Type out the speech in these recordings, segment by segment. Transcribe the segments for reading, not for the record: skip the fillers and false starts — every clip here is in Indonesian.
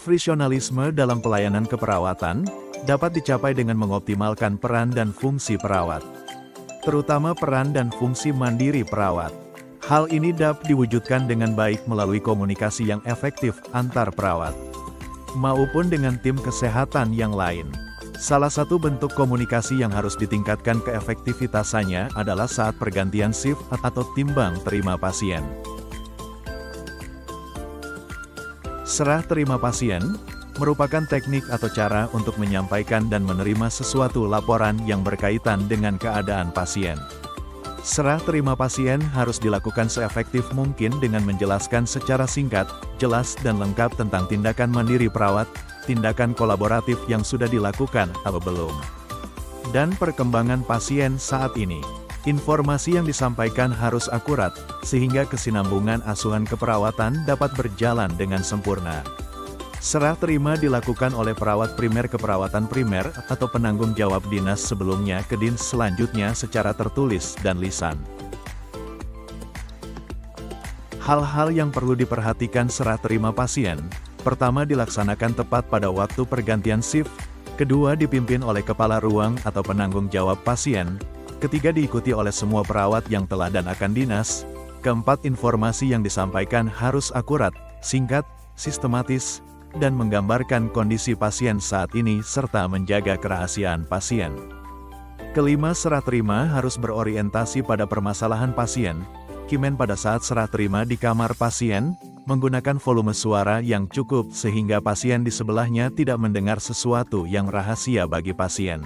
Profesionalisme dalam pelayanan keperawatan dapat dicapai dengan mengoptimalkan peran dan fungsi perawat, terutama peran dan fungsi mandiri perawat. Hal ini dapat diwujudkan dengan baik melalui komunikasi yang efektif antar perawat maupun dengan tim kesehatan yang lain. Salah satu bentuk komunikasi yang harus ditingkatkan keefektivitasannya adalah saat pergantian shift atau timbang terima pasien. Serah terima pasien merupakan teknik atau cara untuk menyampaikan dan menerima sesuatu laporan yang berkaitan dengan keadaan pasien. Serah terima pasien harus dilakukan seefektif mungkin dengan menjelaskan secara singkat, jelas dan lengkap tentang tindakan mandiri perawat, tindakan kolaboratif yang sudah dilakukan atau belum, dan perkembangan pasien saat ini. Informasi yang disampaikan harus akurat, sehingga kesinambungan asuhan keperawatan dapat berjalan dengan sempurna. Serah terima dilakukan oleh perawat primer keperawatan primer atau penanggung jawab dinas sebelumnya ke dinas selanjutnya secara tertulis dan lisan. Hal-hal yang perlu diperhatikan serah terima pasien: pertama, dilaksanakan tepat pada waktu pergantian shift; kedua, dipimpin oleh kepala ruang atau penanggung jawab pasien; ketiga, diikuti oleh semua perawat yang telah dan akan dinas; keempat, informasi yang disampaikan harus akurat, singkat, sistematis, dan menggambarkan kondisi pasien saat ini serta menjaga kerahasiaan pasien. Kelima, serah terima harus berorientasi pada permasalahan pasien. Kimen pada saat serah terima di kamar pasien, menggunakan volume suara yang cukup sehingga pasien di sebelahnya tidak mendengar sesuatu yang rahasia bagi pasien.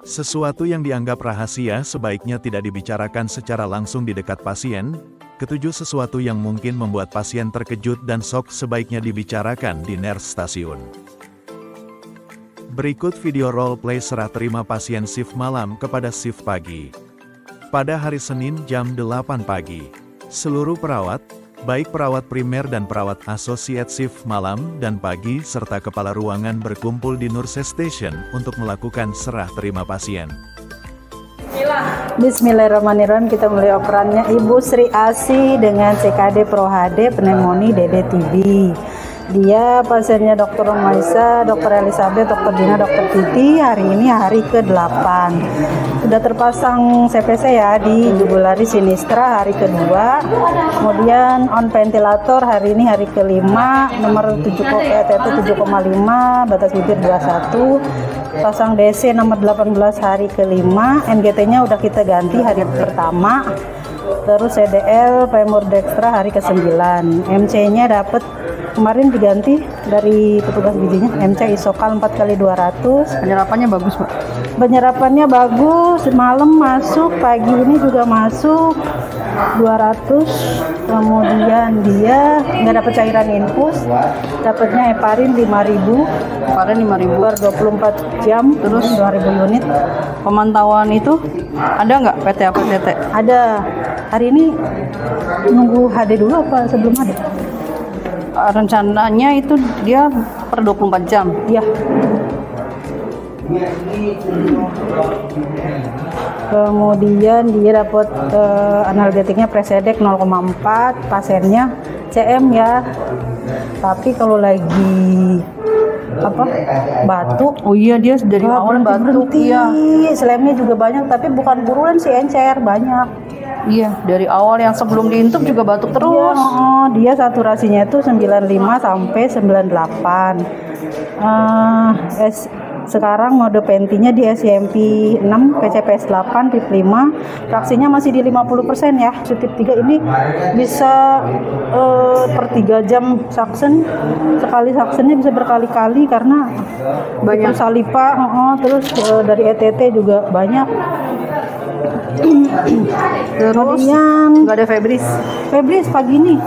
Sesuatu yang dianggap rahasia sebaiknya tidak dibicarakan secara langsung di dekat pasien. Ketujuh, sesuatu yang mungkin membuat pasien terkejut dan shock sebaiknya dibicarakan di nurse stasiun. Berikut video role play serah terima pasien shift malam kepada shift pagi. Pada hari Senin jam 8 pagi, seluruh perawat, baik perawat primer dan perawat associate shift malam dan pagi serta kepala ruangan berkumpul di nurse station untuk melakukan serah terima pasien. Bismillahirrahmanirrahim. Kita mulai operannya Ibu Sri Asi dengan CKD Pro HD pneumonia DD-TB. Dia pasiennya Dr. Maisa, Dr. Elizabeth, Dr. Dina, Dr. Titi. Hari ini hari ke-8. Sudah terpasang CPC ya di jugulari sinistra hari kedua. Kemudian on ventilator hari ini hari ke-5, nomor 7,5, batas bibir 21. Pasang DC nomor 18 hari ke-5, NGT-nya udah kita ganti hari pertama. Terus CDL femur dextra hari ke-9. MC-nya dapat kemarin diganti dari petugas gizinya, MC isokal 4x200. Penyerapannya bagus, Pak. Penyerapannya bagus, malam masuk, pagi ini juga masuk 200. Kemudian dia nggak dapat cairan infus, dapatnya heparin 5.000. Heparin 5.000 per 24 jam, terus 2.000 unit. Pemantauan itu ada nggak PT apa PT? Ada. Hari ini nunggu HD dulu apa sebelum ada? Rencananya itu dia per 24 jam. Iya. Kemudian dia dapat analgetiknya Presedek 0,4, pasiennya CM ya. Tapi kalau lagi batuk, oh iya dia dari awal batuk. Iya. Slamnya juga banyak, tapi bukan buruan sih, encer banyak. Iya, dari awal yang sebelum diintub juga batuk terus. Iya, dia saturasinya itu 95 sampai 98. Sekarang mode pentinya di SCMP 6, PCPS 8, PIP 5. Fraksinya masih di 50% ya. Tip 3 ini bisa per 3 jam suction. Sekali suctionnya bisa berkali-kali karena banyak salipa, terus dari ETT juga banyak. Terus nggak ada febris pagi nih.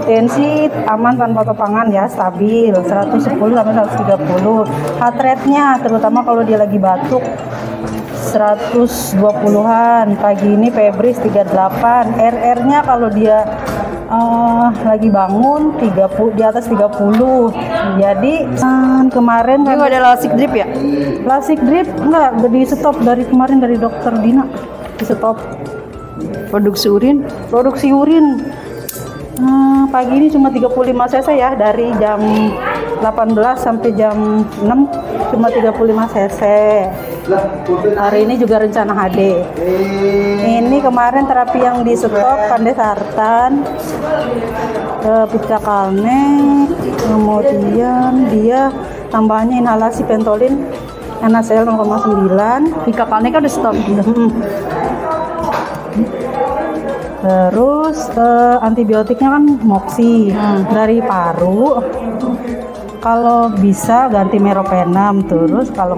Tensi aman tanpa topangan ya, stabil 110 sampai 130. Heart rate-nya terutama kalau dia lagi batuk 120-an. Pagi ini febris 38. RR-nya kalau dia lagi bangun 30, di atas 30. Jadi kemarin kan ada lasik drip ya? Lasik drip enggak, di stop dari kemarin dari dokter Dina. Di stop. Produksi urin Pagi ini cuma 35 cc ya, dari jam 18 sampai jam 6 cuma 35 cc. Hari ini juga rencana HD. Ini kemarin terapi yang di stop pandesartan, picakalne, kemudian dia tambahnya inhalasi pentolin NaCl 0,9. Picakalne kan udah stop. Terus antibiotiknya kan moxi dari paru. Kalau bisa ganti meropenem, terus kalau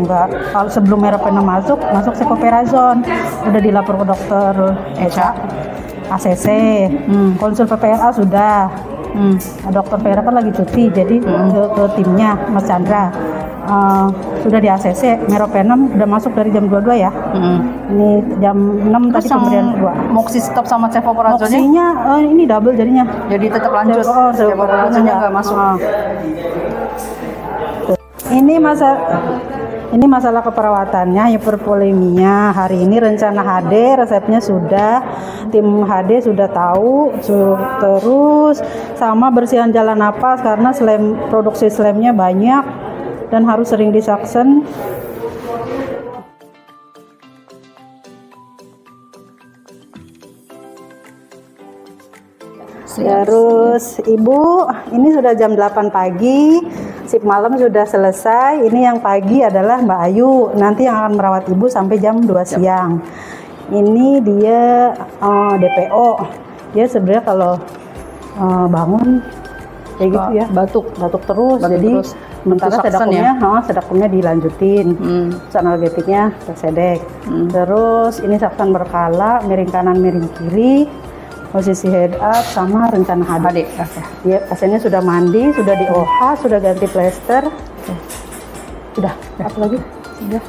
sebelum meropenem masuk sekoperazon. Udah dilapor ke dokter Eca, ACC, konsul PPLA sudah. Dokter Vera kan lagi cuti, jadi ke timnya Mas Chandra. Sudah di ACC, meropenem udah masuk dari jam 22 ya. Ini jam 6 tadi pemberian kedua. Moxi stop sama cefoperazonnya? Moxinya ini double jadinya. Jadi tetap lanjut. Cefoperazonnya nggak masuk. Ini masalah keperawatannya, hipervolemia. Hari ini rencana HD, resepnya sudah, tim HD sudah tahu, terus sama bersihan jalan napas karena produksi slemnya banyak dan harus sering disaksen. Terus Ibu, ini sudah jam 8 pagi, sip malam sudah selesai. Ini yang pagi adalah Mbak Ayu, nanti yang akan merawat Ibu sampai jam 2 siang. Ini dia DPO. Dia sebenarnya kalau bangun kayak gitu ya, batuk terus. Jadi sementara sedakumnya dilanjutin, analgetiknya tersedek. Terus ini saksan berkala, miring kanan miring kiri, posisi head up sama rencana HD. Ya, pasiennya sudah mandi, sudah di OH, sudah ganti plester. Sudah, apa lagi? Sudah.